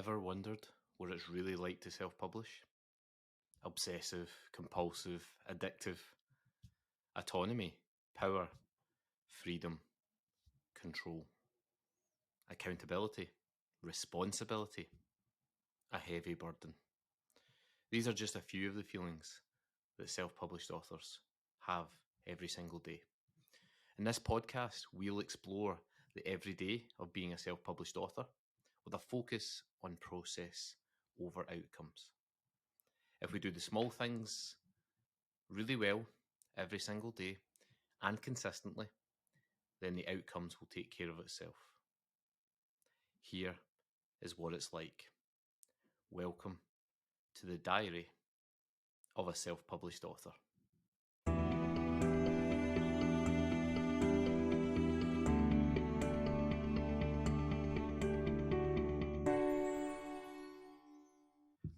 Ever wondered what it's really like to self-publish? Obsessive, compulsive, addictive. Autonomy, power, freedom, control. Accountability, responsibility, a heavy burden. These are just a few of the feelings that self-published authors have every single day. In this podcast, we'll explore the everyday of being a self-published author with a focus on process over outcomes. If we do the small things really well every single day and consistently, then the outcomes will take care of itself. Here is what it's like. Welcome to the diary of a self-published author.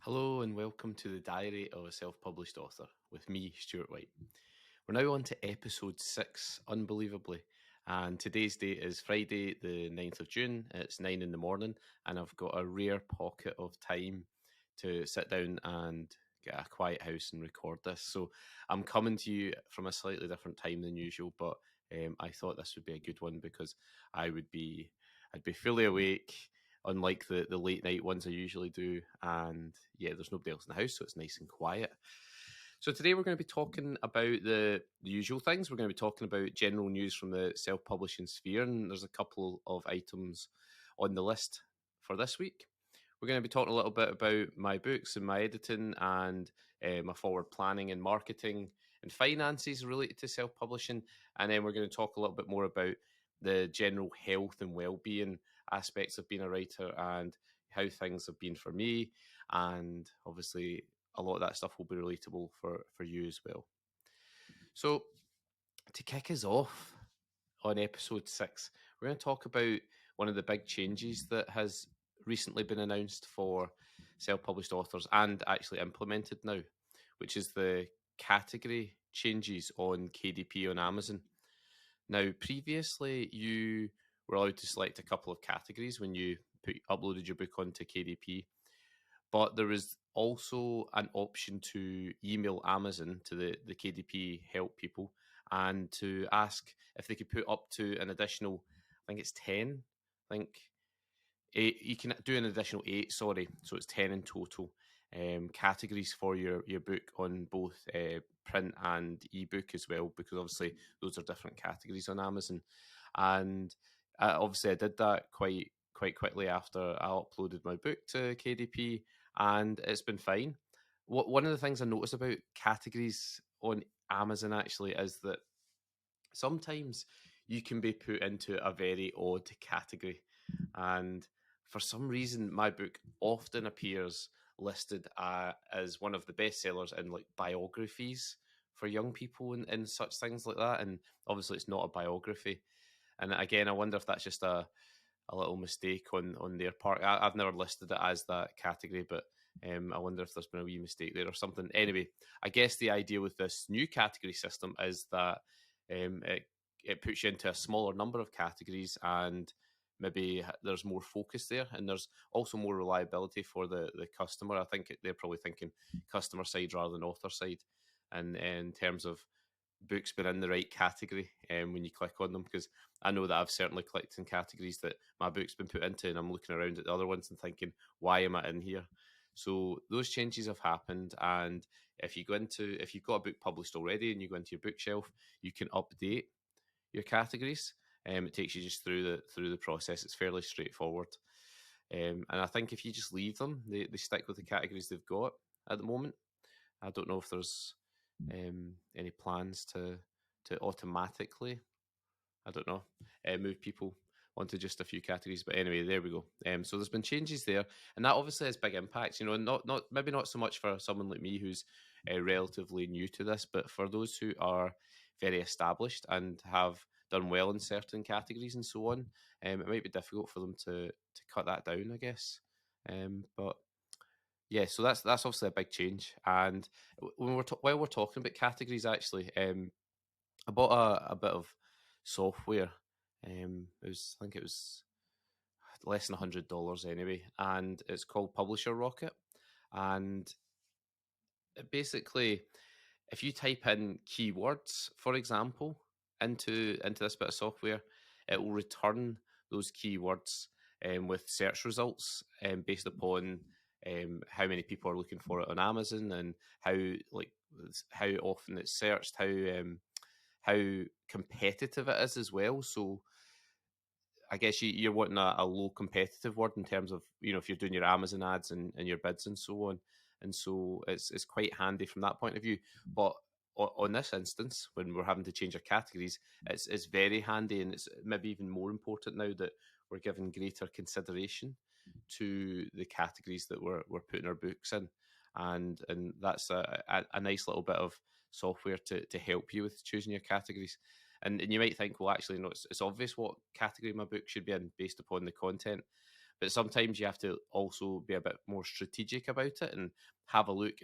Hello and welcome to the diary of a self-published author with me, Stuart. We're now on to episode 6, unbelievably. And today's date is Friday, the 9th of June. It's 9 in the morning, and I've got a rare pocket of time to sit down and get a quiet house and record this. So I'm coming to you from a slightly different time than usual, but I thought this would be a good one because I'd be fully awake, unlike the late night ones I usually do. And yeah, there's nobody else in the house, so it's nice and quiet. So today we're going to be talking about the usual things. We're going to be talking about general news from the self-publishing sphere, and there's a couple of items on the list for this week. We're going to be talking a little bit about my books and my editing and my forward planning and marketing and finances related to self-publishing. And then we're going to talk a little bit more about the general health and well-being aspects of being a writer and how things have been for me. And obviously a lot of that stuff will be relatable for you as well. So to kick us off on episode 6, we're going to talk about one of the big changes that has recently been announced for self-published authors and actually implemented now, which is the category changes on KDP on Amazon. Now, previously, you were allowed to select a couple of categories when you uploaded your book onto KDP, but there was also an option to email Amazon, to the KDP help people, and to ask if they could put up to an additional, I think it's 10, I think 8, you can do an additional 8, sorry, so it's 10 in total, categories for your book on both print and ebook as well, because obviously those are different categories on Amazon. And obviously I did that quite quickly after I uploaded my book to KDP, and it's been fine. One of the things I noticed about categories on Amazon actually is that sometimes you can be put into a very odd category, and for some reason my book often appears listed as one of the bestsellers in like biographies for young people and such things like that, and obviously it's not a biography. And again, I wonder if that's just a little mistake on their part. I've never listed it as that category, but I wonder if there's been a wee mistake there or something. Anyway, I guess the idea with this new category system is that it puts you into a smaller number of categories, and maybe there's more focus there, and there's also more reliability for the customer. I think they're probably thinking customer side rather than author side, and in terms of books being in the right category when you click on them, because I know that I've certainly clicked in categories that my book's been put into, and I'm looking around at the other ones and thinking, why am I in here? So those changes have happened, and if you've got a book published already and you go into your bookshelf, you can update your categories. It takes you just through the process. It's fairly straightforward, and I think if you just leave them, they stick with the categories they've got at the moment. I don't know if there's any plans to automatically, I don't know, move people onto just a few categories. But anyway, there we go. So there's been changes there, and that obviously has big impacts. You know, maybe not so much for someone like me who's relatively new to this, but for those who are very established and have done well in certain categories and so on, it might be difficult for them to cut that down, I guess. But yeah, so that's obviously a big change. And when while we're talking about categories, actually, I bought a bit of software. I think it was less than $100 anyway, and it's called Publisher Rocket. And basically, if you type in keywords, for example, into this bit of software, it will return those keywords with search results based upon how many people are looking for it on Amazon, and how often it's searched, how competitive it is as well. So I guess you're wanting a low competitive word in terms of, if you're doing your Amazon ads and your bids and so on. And so it's quite handy from that point of view. But on this instance, when we're having to change our categories, it's very handy, and it's maybe even more important now that we're giving greater consideration to the categories that we're putting our books in. And that's a nice little bit of software to help you with choosing your categories. And you might think, well, actually, no, it's obvious what category my book should be in based upon the content. But sometimes you have to also be a bit more strategic about it and have a look,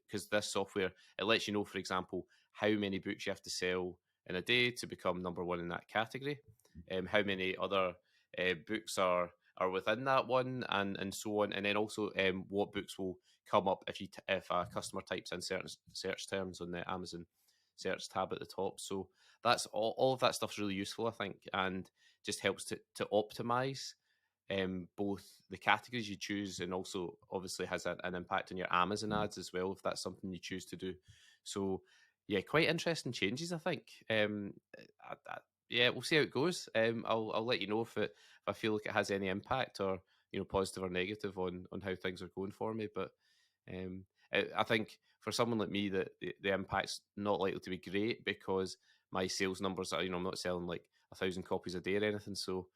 because this software, it lets you know, for example, how many books you have to sell in a day to become number one in that category, how many other books are within that one, and so on. And then also what books will come up if a customer types in certain search terms on the Amazon search tab at the top. So that's all of that stuff's really useful, I think, and just helps to optimize both the categories you choose, and also obviously has an impact on your Amazon ads as well, if that's something you choose to do. So yeah, quite interesting changes, I think. Yeah, we'll see how it goes. I'll let you know if I feel like it has any impact, or positive or negative on how things are going for me. But I think for someone like me, that the impact's not likely to be great, because my sales numbers are, I'm not selling like 1,000 copies a day or anything. So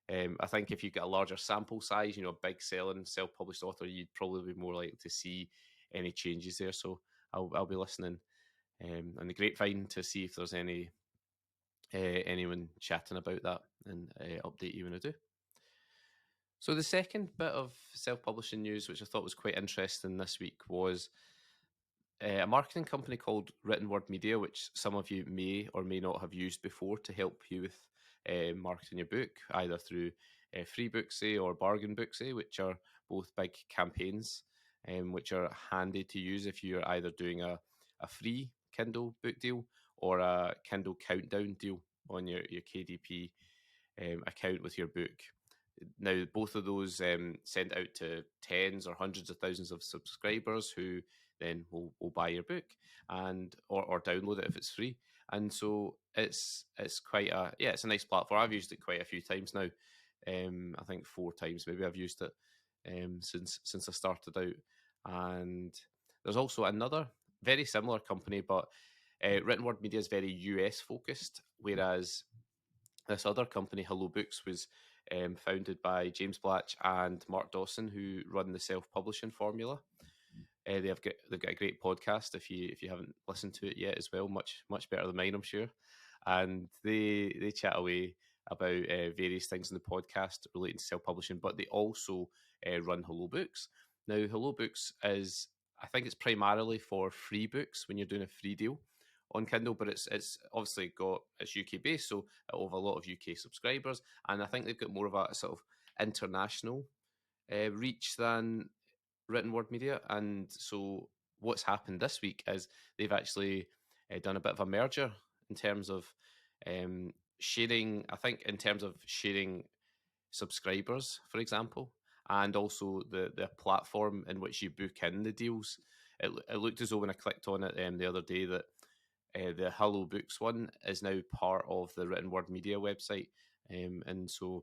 I think if you get a larger sample size, a big selling self-published author, you'd probably be more likely to see any changes there. So I'll be listening on the grapevine to see if there's anyone chatting about that, and update you when I do. So the second bit of self-publishing news, which I thought was quite interesting this week, was a marketing company called Written Word Media, which some of you may or may not have used before to help you with marketing your book, either through Free Booksy or Bargain Booksy, which are both big campaigns, which are handy to use if you're either doing a free Kindle book deal or a Kindle countdown deal on your KDP account with your book. Now, both of those send out to tens or hundreds of thousands of subscribers who then will buy your book and or download it if it's free. And so it's quite it's a nice platform. I've used it quite a few times now. I think 4 times maybe I've used it since I started out. And there's also another very similar company, but Written Word Media is very US focused, whereas this other company, Hello Books, was founded by James Blatch and Mark Dawson, who run the self-publishing formula. They've got a great podcast if you haven't listened to it yet as well, much better than mine, I'm sure. And they chat away about various things in the podcast relating to self-publishing, but they also run Hello Books. Now, Hello Books is, I think it's primarily for free books when you're doing a free deal on Kindle, but it's obviously it's UK based, so it'll have a lot of UK subscribers, and I think they've got more of a sort of international reach than Written Word Media. And so what's happened this week is they've actually done a bit of a merger in terms of sharing. I think in terms of sharing subscribers, for example, and also the platform in which you book in the deals. It looked as though when I clicked on it the other day that the Hello Books one is now part of the Written Word Media website, and so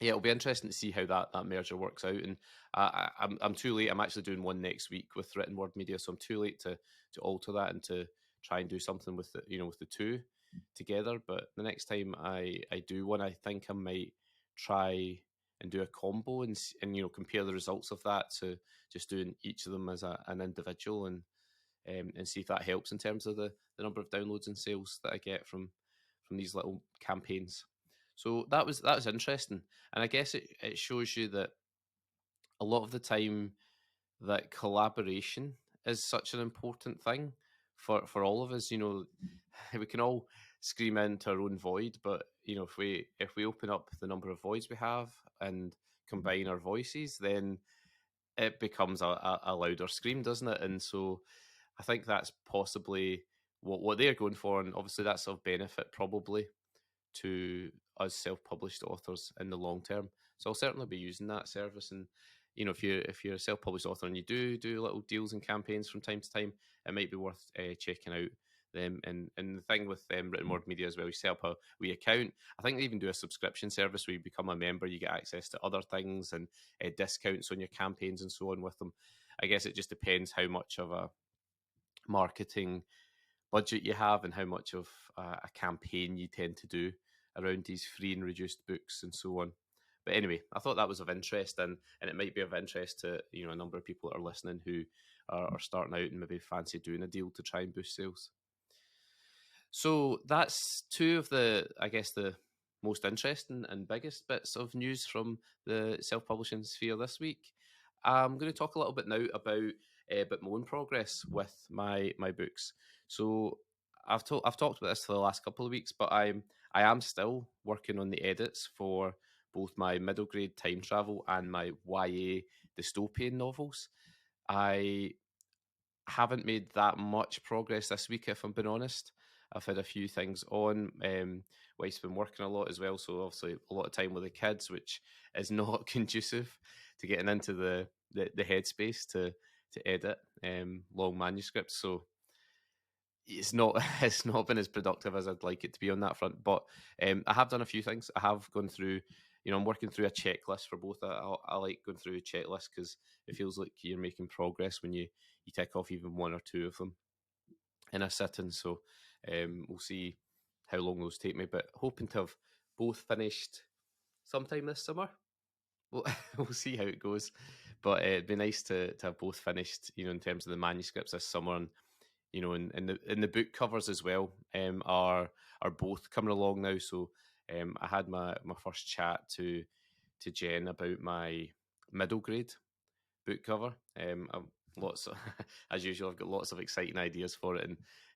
yeah, it'll be interesting to see how that merger works out. And I'm too late. I'm actually doing one next week with Written Word Media, so I'm too late to alter that and to try and do something with the two together. But the next time I do one, I think I might try and do a combo and compare the results of that to just doing each of them as an individual, and see if that helps in terms of the number of downloads and sales that I get from these little campaigns. So that was interesting, and I guess it shows you that a lot of the time that collaboration is such an important thing for all of us. We can all scream into our own void, but if we open up the number of voids we have and combine our voices, then it becomes a louder scream, doesn't it? And so I think that's possibly what they're going for, and obviously that's of benefit probably to us self-published authors in the long term. So I'll certainly be using that service. And if you're a self-published author and you do little deals and campaigns from time to time, it might be worth checking out them. And the thing with Written Word Media as well, you set up a wee account. I think they even do a subscription service where you become a member, you get access to other things and discounts on your campaigns and so on with them. I guess it just depends how much of a marketing budget you have and how much of a campaign you tend to do around these free and reduced books and so on. But anyway, I thought that was of interest, and it might be of interest to a number of people that are listening who are starting out and maybe fancy doing a deal to try and boost sales. So that's two of the most interesting and biggest bits of news from the self-publishing sphere this week. I'm going to talk a little bit now about a bit more in progress with my books. So I've talked about this for the last couple of weeks, but I am still working on the edits for both my middle grade time travel and my YA dystopian novels. I haven't made that much progress this week, if I'm being honest. I've had a few things on. Wife's been working a lot as well, so obviously a lot of time with the kids, which is not conducive to getting into the headspace to edit long manuscripts. So it's not been as productive as I'd like it to be on that front. But I have done a few things. I have gone through. I'm working through a checklist for both. I like going through a checklist because it feels like you're making progress when you tick off even one or two of them in a sitting. So we'll see how long those take me, but hoping to have both finished sometime this summer. We'll see how it goes, but it'd be nice to have both finished, in terms of the manuscripts this summer, and and the book covers as well are both coming along now. So I had my first chat to Jen about my middle grade book cover. Lots of, as usual, I've got lots of exciting ideas for it,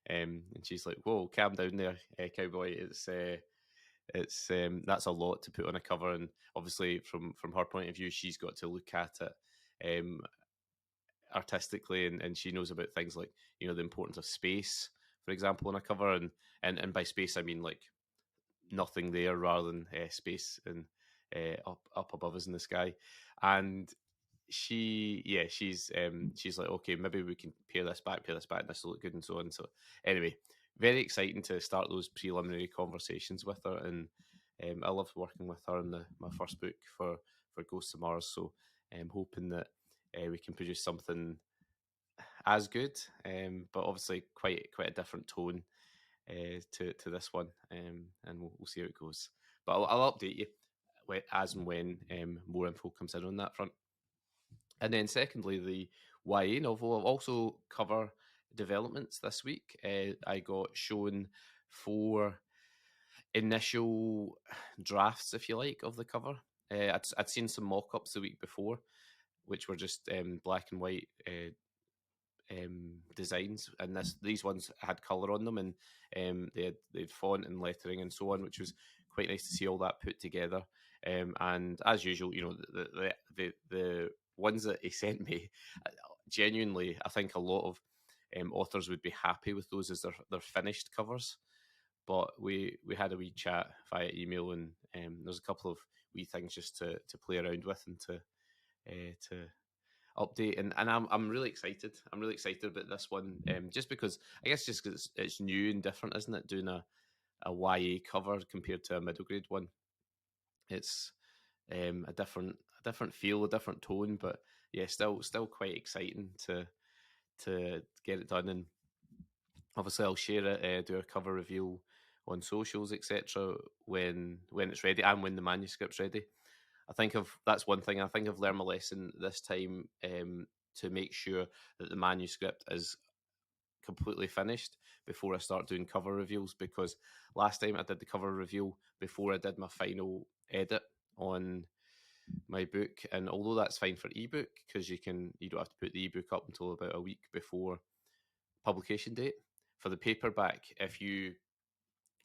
and she's like, "Whoa, calm down there, cowboy. It's that's a lot to put on a cover." And obviously, from her point of view, she's got to look at it artistically, and she knows about things like the importance of space, for example, on a cover, and by space I mean like nothing there rather than space and up above us in the sky. And she's like, okay, maybe we can pare this back, and this will look good, and so on. So anyway, very exciting to start those preliminary conversations with her, and I loved working with her in my first book for Ghosts of Mars. So I'm hoping that we can produce something as good, but obviously quite a different tone to this one, and we'll see how it goes. But I'll update you as and when more info comes in on that front. And then secondly, the YA novel will also cover developments this week. I got shown 4 initial drafts, if you like, of the cover. I'd seen some mock-ups the week before, which were just black and white designs, and these ones had colour on them, and they had font and lettering and so on, which was quite nice to see all that put together. And as usual, the ones that he sent me, genuinely, I think a lot of authors would be happy with those as their finished covers. But we had a wee chat via email, and there's a couple of wee things just to play around with and to update, and I'm really excited. I'm really excited about this one, just because it's new and different, isn't it? Doing a YA cover compared to a middle grade one. It's a different feel, a different tone, but yeah, still quite exciting to get it done. And obviously, I'll share it, do a cover reveal on socials, etc. when it's ready and when the manuscript's ready. That's one thing. I think I've learned my lesson this time, to make sure that the manuscript is completely finished before I start doing cover reveals, because last time I did the cover reveal before I did my final edit on my book, and although that's fine for ebook because you don't have to put the ebook up until about a week before publication date, for the paperback, if you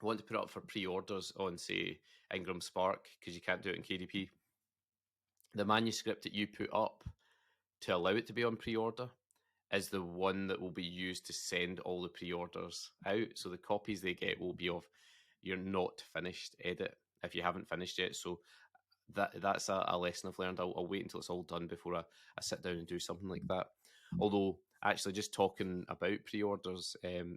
want to put it up for pre-orders on, say, Ingram Spark, because you can't do it in KDP, the manuscript that you put up to allow it to be on pre-order is the one that will be used to send all the pre-orders out. So the copies they get will be of your not finished edit if you haven't finished yet. So that's a lesson I've learned. I'll wait until it's all done before I sit down and do something like that. Although, actually, just talking about pre-orders,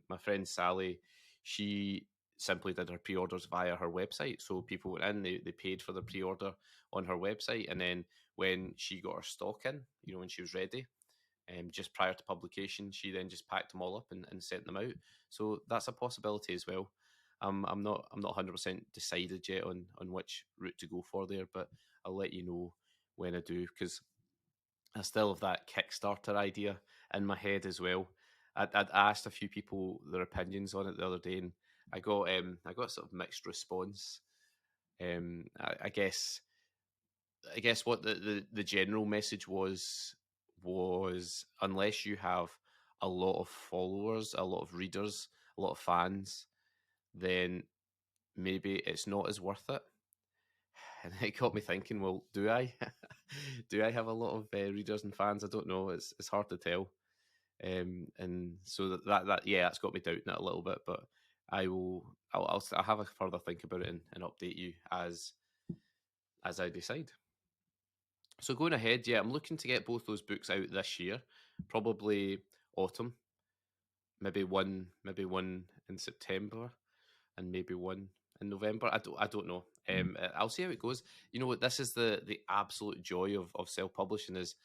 my friend Sally, she simply did her pre-orders via her website. So people went in, they paid for the pre-order on her website, and then when she got her stock in, when she was ready, just prior to publication, she then just packed them all up and sent them out. So that's a possibility as well. I'm not 100% decided yet on which route to go for there, but I'll let you know when I do, because I still have that Kickstarter idea in my head as well. I'd asked a few people their opinions on it the other day, and I got sort of mixed response. I guess what the general message was unless you have a lot of followers, a lot of readers, a lot of fans, then maybe it's not as worth it. And it got me thinking, well, do I? Do I have a lot of readers and fans? I don't know. It's hard to tell. And so that yeah, that's got me doubting it a little bit. But I'll have a further think about it and update you as I decide. So going ahead, yeah, I'm looking to get both those books out this year, probably autumn. Maybe one in September, and maybe one in November. I don't know. I'll see how it goes. You know what? This is the absolute joy of self publishing is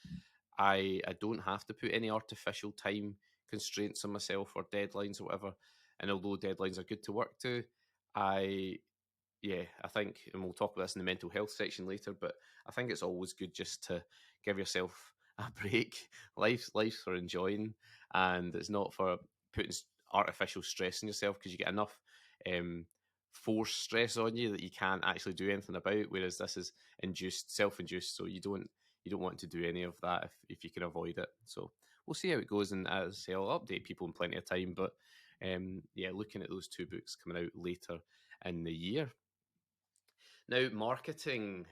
I don't have to put any artificial time constraints on myself or deadlines or whatever. And although deadlines are good to work to, I yeah, I think, and we'll talk about this in the mental health section later, but I think it's always good just to give yourself a break. Life's for enjoying, and it's not for putting artificial stress on yourself, because you get enough um, forced stress on you that you can't actually do anything about. Whereas this is self-induced, so you don't want to do any of that if you can avoid it. So we'll see how it goes, and as I say, I'll update people in plenty of time. But yeah, looking at those two books coming out later in the year. Now, marketing.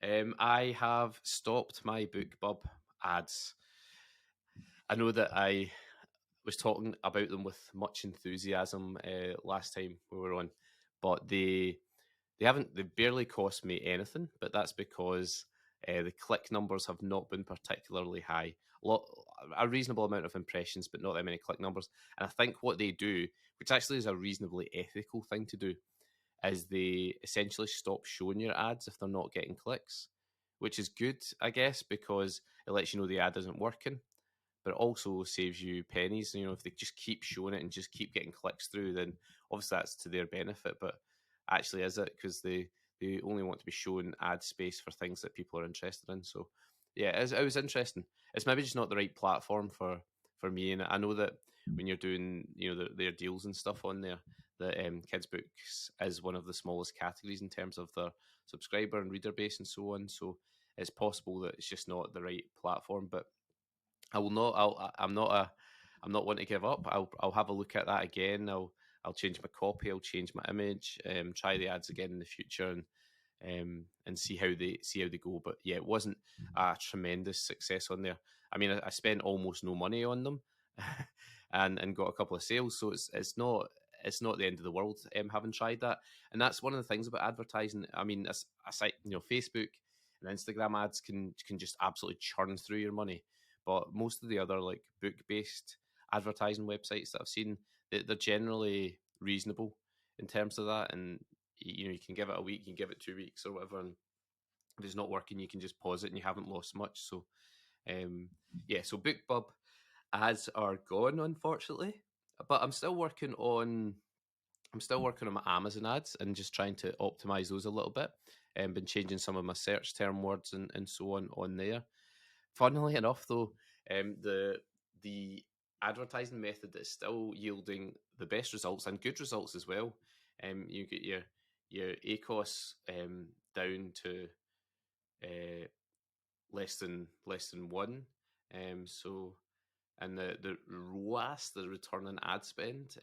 I have stopped my BookBub ads. I know that I was talking about them with much enthusiasm last time we were on, but they barely cost me anything. But that's because the click numbers have not been particularly high. A reasonable amount of impressions, but not that many click numbers. And I think what they do, which actually is a reasonably ethical thing to do, is they essentially stop showing your ads if they're not getting clicks, which is good, I guess, because it lets you know the ad isn't working, but it also saves you pennies. If they just keep showing it and just keep getting clicks through, then obviously that's to their benefit. But actually, is it? Because they only want to be showing ad space for things that people are interested in. So yeah, it was interesting. It's maybe just not the right platform for me, and I know that when you're doing their deals and stuff on there, that kids books is one of the smallest categories in terms of their subscriber and reader base and so on. So it's possible that it's just not the right platform. But I will not. I'm not one to give up. I'll have a look at that again. I'll change my copy. I'll change my image. Try the ads again in the future, and see how they go. But yeah, it wasn't a tremendous success on there. I mean, I spent almost no money on them, and got a couple of sales. So it's not the end of the world having tried that. And that's one of the things about advertising. I mean, aside, Facebook and Instagram ads can just absolutely churn through your money. But most of the other like book based advertising websites that I've seen, they're generally reasonable in terms of that. And you can give it a week, you can give it 2 weeks or whatever, and if it's not working, you can just pause it and you haven't lost much. So yeah, so BookBub ads are gone, unfortunately. But I'm still working on my Amazon ads and just trying to optimize those a little bit. Been changing some of my search term words and so on there. Funnily enough, though, the advertising method that is still yielding the best results and good results as well. You get your ACOS down to less than one. So, and the ROAS, the return on ad spend,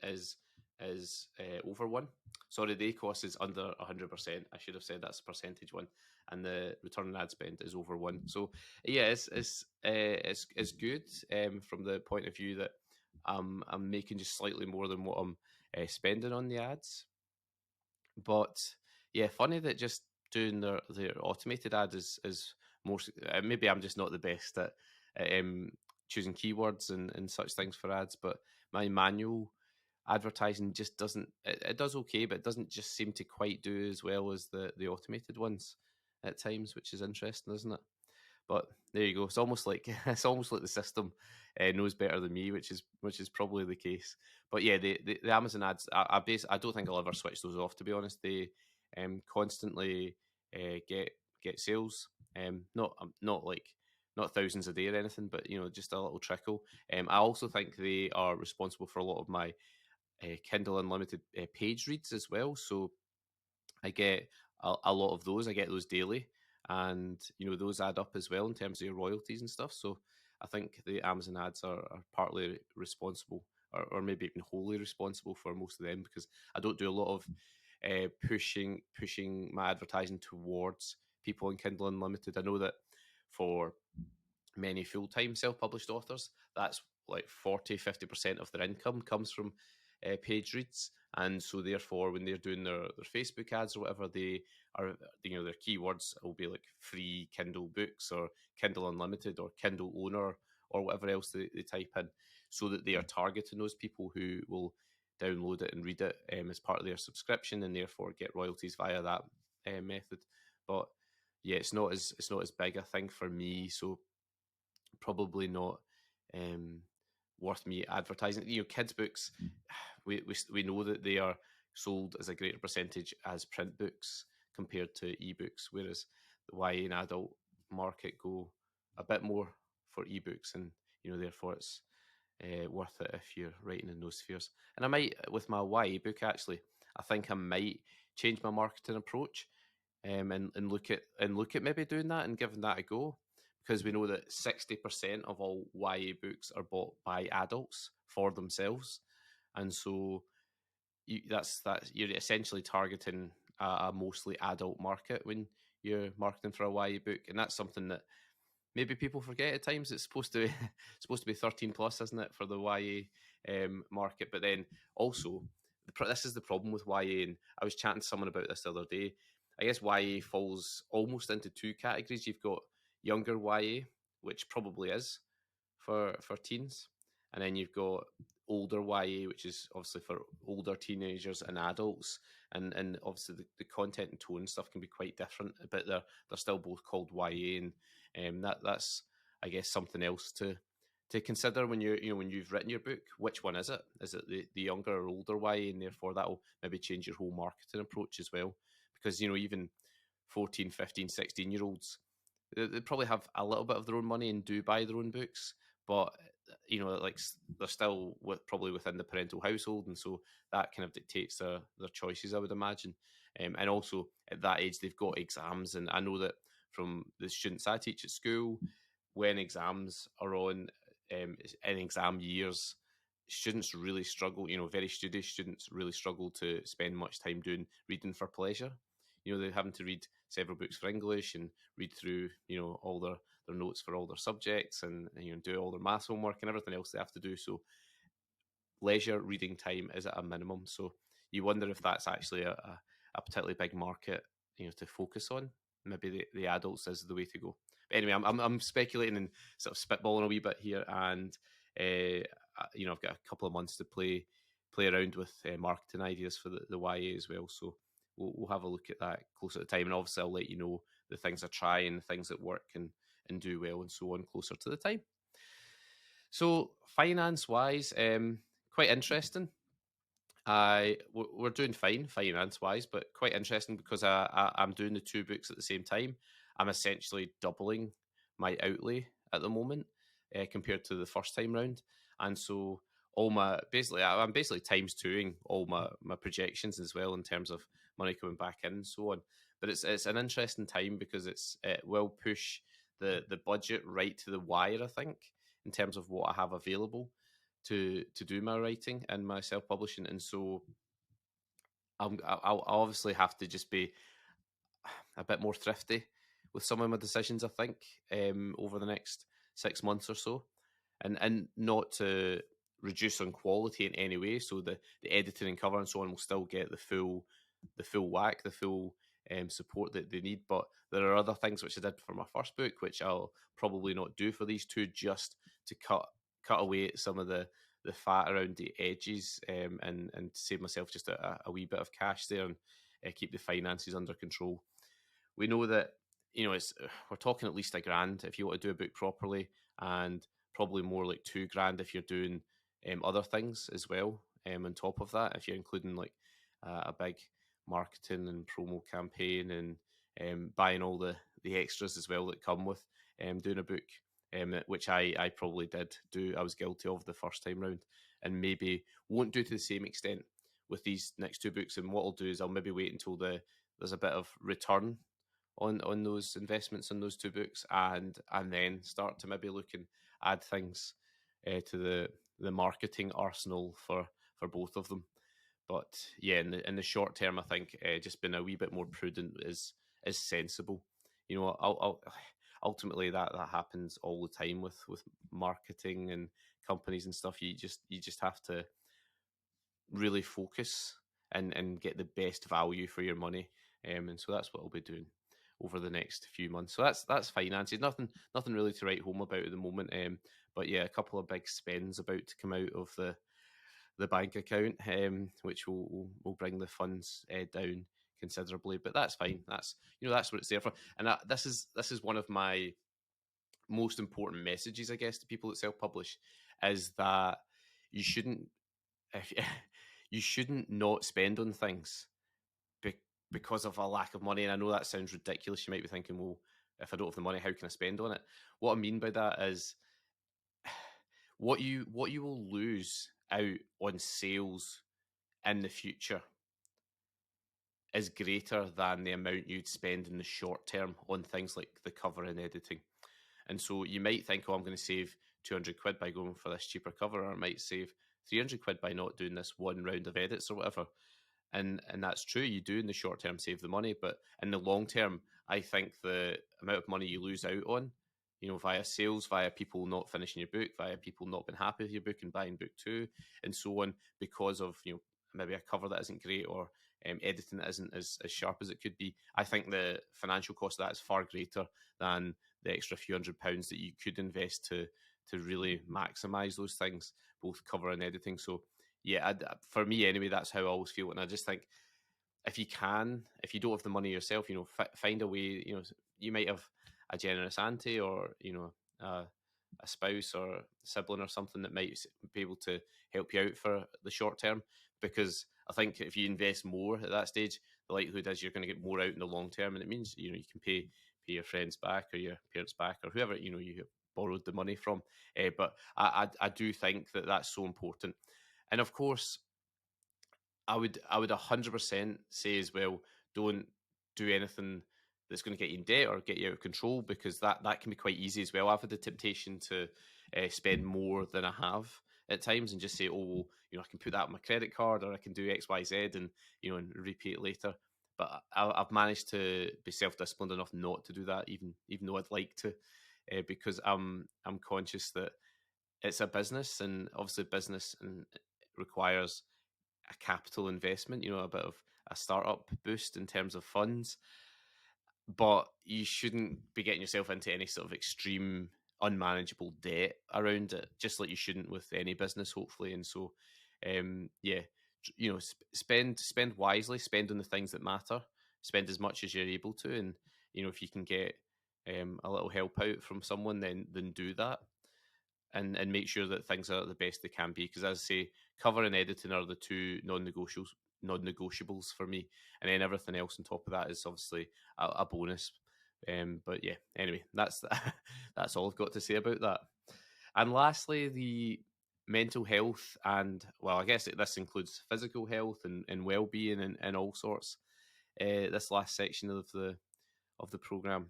is is over 1. Sorry, the ACOS is under 100%. I should have said that's a percentage one, and the return on ad spend is over 1. So yeah, it's good from the point of view that I'm making just slightly more than what I'm spending on the ads. But yeah, funny that just doing their automated ad is more. Maybe I'm just not the best at choosing keywords and such things for ads, but my manual advertising just doesn't. It does okay, but it doesn't just seem to quite do as well as the automated ones at times, which is interesting, isn't it? But there you go. It's almost like the system knows better than me, which is probably the case. But yeah, the Amazon ads, I don't think I'll ever switch those off. To be honest, they constantly get sales. Not like not thousands a day or anything, but just a little trickle. I also think they are responsible for a lot of my Kindle Unlimited page reads as well. So I get a lot of those. I get those daily, and those add up as well in terms of your royalties and stuff. So I think the Amazon ads are partly responsible, or maybe even wholly responsible for most of them, because I don't do a lot of pushing my advertising towards people on Kindle Unlimited. I know that for many full-time self-published authors, that's like 40-50% of their income comes from page reads, and so therefore when they're doing their Facebook ads or whatever, they are, their keywords will be like free Kindle books or Kindle Unlimited or Kindle owner or whatever else they type in, so that they are targeting those people who will download it and read it as part of their subscription, and therefore get royalties via that method. But yeah, it's not as big a thing for me, so probably not worth me advertising. Kids books, we know that they are sold as a greater percentage as print books compared to ebooks, whereas the YA and adult market go a bit more for ebooks, and therefore it's worth it if you're writing in those spheres. And I might, with my YA book, actually, I think I might change my marketing approach, and look at maybe doing that and giving that a go, because we know that 60% of all YA books are bought by adults for themselves, and so that's you're essentially targeting a mostly adult market when you're marketing for a YA book, and that's something that maybe people forget at times. It's supposed to be 13 plus, isn't it, for the YA market? But then also, this is the problem with YA, and I was chatting to someone about this the other day. I guess YA falls almost into two categories. You've got younger YA, which probably is for teens, and then you've got older YA, which is obviously for older teenagers and adults, and obviously the content and tone stuff can be quite different, but they're still both called YA, and that's I guess something else to consider when when you've written your book. Which one is it? Is it the younger or older YA, and therefore that'll maybe change your whole marketing approach as well, because even 14, 15, 16-year-olds, they probably have a little bit of their own money and do buy their own books, but like they're still probably within the parental household, and so that kind of dictates their choices, I would imagine. And also at that age, they've got exams, and I know that from the students I teach at school, when exams are on in exam years, students really struggle. Very studious students really struggle to spend much time doing reading for pleasure. They're having to read several books for English and read through, all their notes for all their subjects, and do all their maths homework and everything else they have to do. So leisure reading time is at a minimum. So you wonder if that's actually a particularly big market, to focus on. Maybe the adults is the way to go. But anyway, I'm speculating and sort of spitballing a wee bit here, and I've got a couple of months to play around with marketing ideas for the YA as well. So we'll have a look at that closer to the time, and obviously I'll let you know the things I try and the things that work and do well and so on closer to the time. So finance wise, quite interesting. We're doing fine finance wise, but quite interesting because I'm doing the two books at the same time. I'm essentially doubling my outlay at the moment compared to the first time round, and so I'm basically times twoing all my projections as well in terms of money coming back in and so on. But it's an interesting time because it will push the budget right to the wire, I think, in terms of what I have available. to do my writing and my self-publishing, and so I'll obviously have to just be a bit more thrifty with some of my decisions, I think, over the next 6 months or so, and not to reduce on quality in any way. So the editing and cover and so on will still get the full whack, the full support that they need. But there are other things which I did for my first book, which I'll probably not do for these two, just to cut away at some of the fat around the edges, and save myself just a wee bit of cash there, and keep the finances under control. We know that, it's we're talking at least £1,000 if you want to do a book properly, and probably more like £2,000 if you're doing other things as well. On top of that, if you're including like a big marketing and promo campaign, and buying all the extras as well that come with doing a book, which I probably did do. I was guilty of the first time round, and maybe won't do to the same extent with these next two books. And what I'll do is I'll maybe wait until there's a bit of return on those investments in those two books, and then start to maybe look and add things to the marketing arsenal for both of them. But yeah, in the short term, I think just being a wee bit more prudent is sensible. I'll ultimately that happens all the time with marketing and companies and stuff. You just have to really focus and get the best value for your money. And so that's what I'll be doing over the next few months. So that's finances. Nothing really to write home about at the moment. But yeah, a couple of big spends about to come out of the bank account, which will bring the funds down considerably. But that's fine. That's what it's there for. And this is one of my most important messages, I guess, to people that self-publish, is that you shouldn't if, you shouldn't not spend on things because of a lack of money. And I know that sounds ridiculous. You might be thinking, well, if I don't have the money, how can I spend on it? What I mean by that is what you will lose out on sales in the future is greater than the amount you'd spend in the short term on things like the cover and editing. And so you might think, oh, I'm going to save 200 quid by going for this cheaper cover, or I might save 300 quid by not doing this one round of edits or whatever. And that's true. You do in the short term save the money, but in the long term, I think the amount of money you lose out on, via sales, via people not finishing your book, via people not being happy with your book and buying book two, and so on, because of maybe a cover that isn't great, or editing that isn't as sharp as it could be. I think the financial cost of that is far greater than the extra few £100s that you could invest to really maximise those things, both cover and editing. So yeah, for me anyway, that's how I always feel. And I just think if you don't have the money yourself, find a way. You might have a generous auntie, or a spouse or sibling or something that might be able to help you out for the short term. Because I think if you invest more at that stage, the likelihood is you're going to get more out in the long term, and it means you can pay your friends back, or your parents back, or whoever you borrowed the money from. But I do think that that's so important. And of course, I would 100% say as well, don't do anything that's going to get you in debt or get you out of control, because that can be quite easy as well. I've had the temptation to spend more than I have at times, and just say, oh, well, I can put that on my credit card, or I can do X, Y, Z, and and repay it later. But I've managed to be self-disciplined enough not to do that, even though I'd like to, because I'm conscious that it's a business, and obviously business requires a capital investment, a bit of a startup boost in terms of funds. But you shouldn't be getting yourself into any sort of extreme unmanageable debt around it, just like you shouldn't with any business, hopefully. And so yeah, spend wisely, spend on the things that matter, spend as much as you're able to. And if you can get a little help out from someone, then do that. And make sure that things are the best they can be. Because as I say, cover and editing are the two non-negotiables for me, and then everything else on top of that is obviously a bonus. But yeah, anyway, that's that's all I've got to say about that. And lastly, the mental health, and well, I guess this includes physical health and well-being and all sorts. This last section of the program,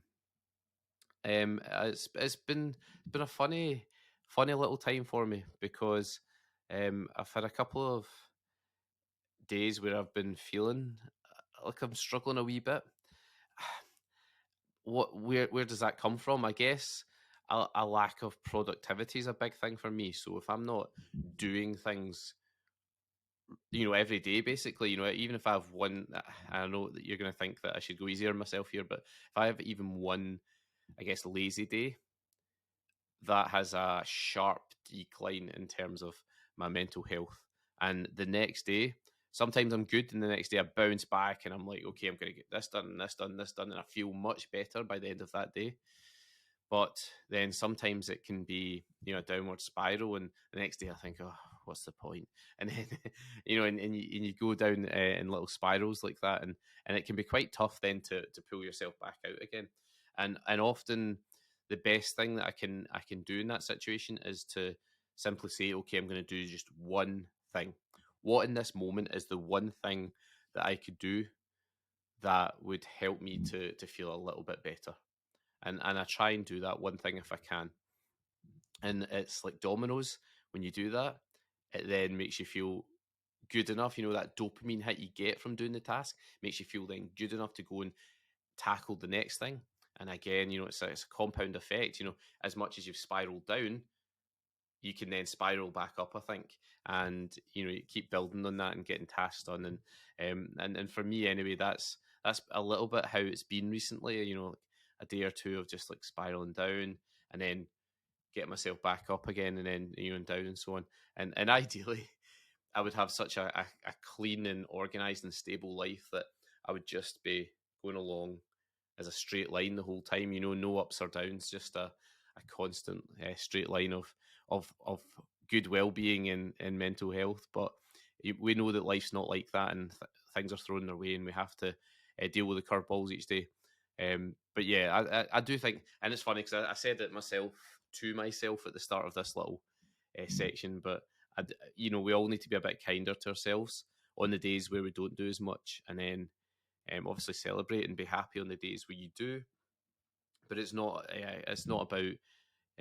it's been a funny little time for me, because I've had a couple of days where I've been feeling like I'm struggling a wee bit. Where does that come from? I guess a lack of productivity is a big thing for me. So if I'm not doing things, every day, basically, even if I have one, I know that you're going to think that I should go easier on myself here, but if I have even one, I guess, lazy day, that has a sharp decline in terms of my mental health. And the next day, sometimes I'm good, and the next day I bounce back and I'm like, okay, I'm going to get this done, and this done, this done, and I feel much better by the end of that day. But then sometimes it can be, a downward spiral, and the next day I think, oh, what's the point? And then, and you go down in little spirals like that, and it can be quite tough then to pull yourself back out again. And often the best thing that I can do in that situation is to simply say, okay, I'm going to do just one thing. What in this moment is the one thing that I could do that would help me to feel a little bit better? And I try and do that one thing if I can. And it's like dominoes. When you do that, it then makes you feel good enough. That dopamine hit you get from doing the task makes you feel then good enough to go and tackle the next thing. And again, it's a compound effect. As much as you've spiraled down, you can then spiral back up, I think. And you keep building on that and getting tasks done. And for me anyway, that's a little bit how it's been recently. A day or two of just like spiraling down, and then get myself back up again, and then and down and so on. And ideally, I would have such a clean and organized and stable life that I would just be going along as a straight line the whole time. No ups or downs, just a constant straight line of good well-being and mental health. But we know that life's not like that, and things are thrown their way, and we have to deal with the curveballs each day. But yeah, I do think, and it's funny because I said it to myself at the start of this little section, but we all need to be a bit kinder to ourselves on the days where we don't do as much, and then obviously celebrate and be happy on the days where you do. But it's not about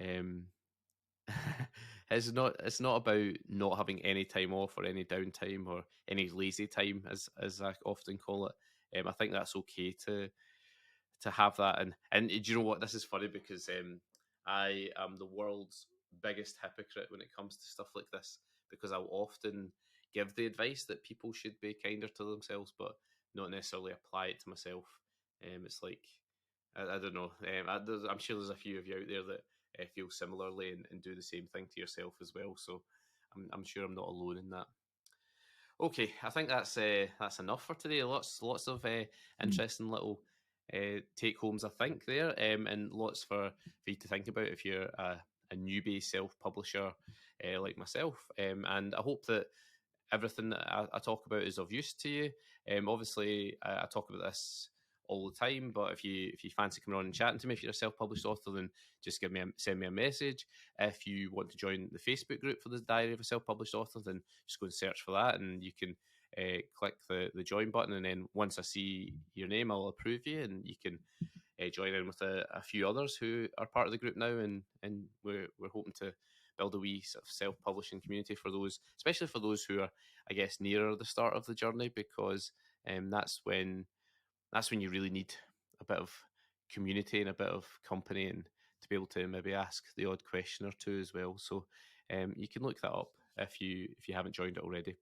um, it's not about not having any time off or any downtime or any lazy time, as I often call it. I think that's okay to have that. And do you know what? This is funny because I am the world's biggest hypocrite when it comes to stuff like this, because I'll often give the advice that people should be kinder to themselves, but not necessarily apply it to myself. It's like, I don't know. I'm sure there's a few of you out there that feel similarly and do the same thing to yourself as well. So I'm sure I'm not alone in that. Okay, I think that's enough for today. Lots of interesting little take homes, I think, there, and lots for you to think about if you're a newbie self publisher like myself. And I hope that everything that I talk about is of use to you. Obviously, I talk about this all the time, but if you fancy coming on and chatting to me, if you're a self-published author, then just send me a message. If you want to join the Facebook group for the Diary of a Self-Published Author, then just go and search for that, and you can click the join button, and then once I see your name, I'll approve you, and you can join in with a few others who are part of the group now, and we're hoping to build a wee sort of self-publishing community for those, especially for those who are, I guess, nearer the start of the journey, because that's when you really need a bit of community and a bit of company, and to be able to maybe ask the odd question or two as well. So you can look that up if you haven't joined it already.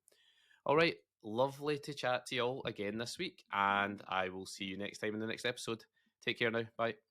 All right, lovely to chat to you all again this week, and I will see you next time in the next episode. Take care now. Bye.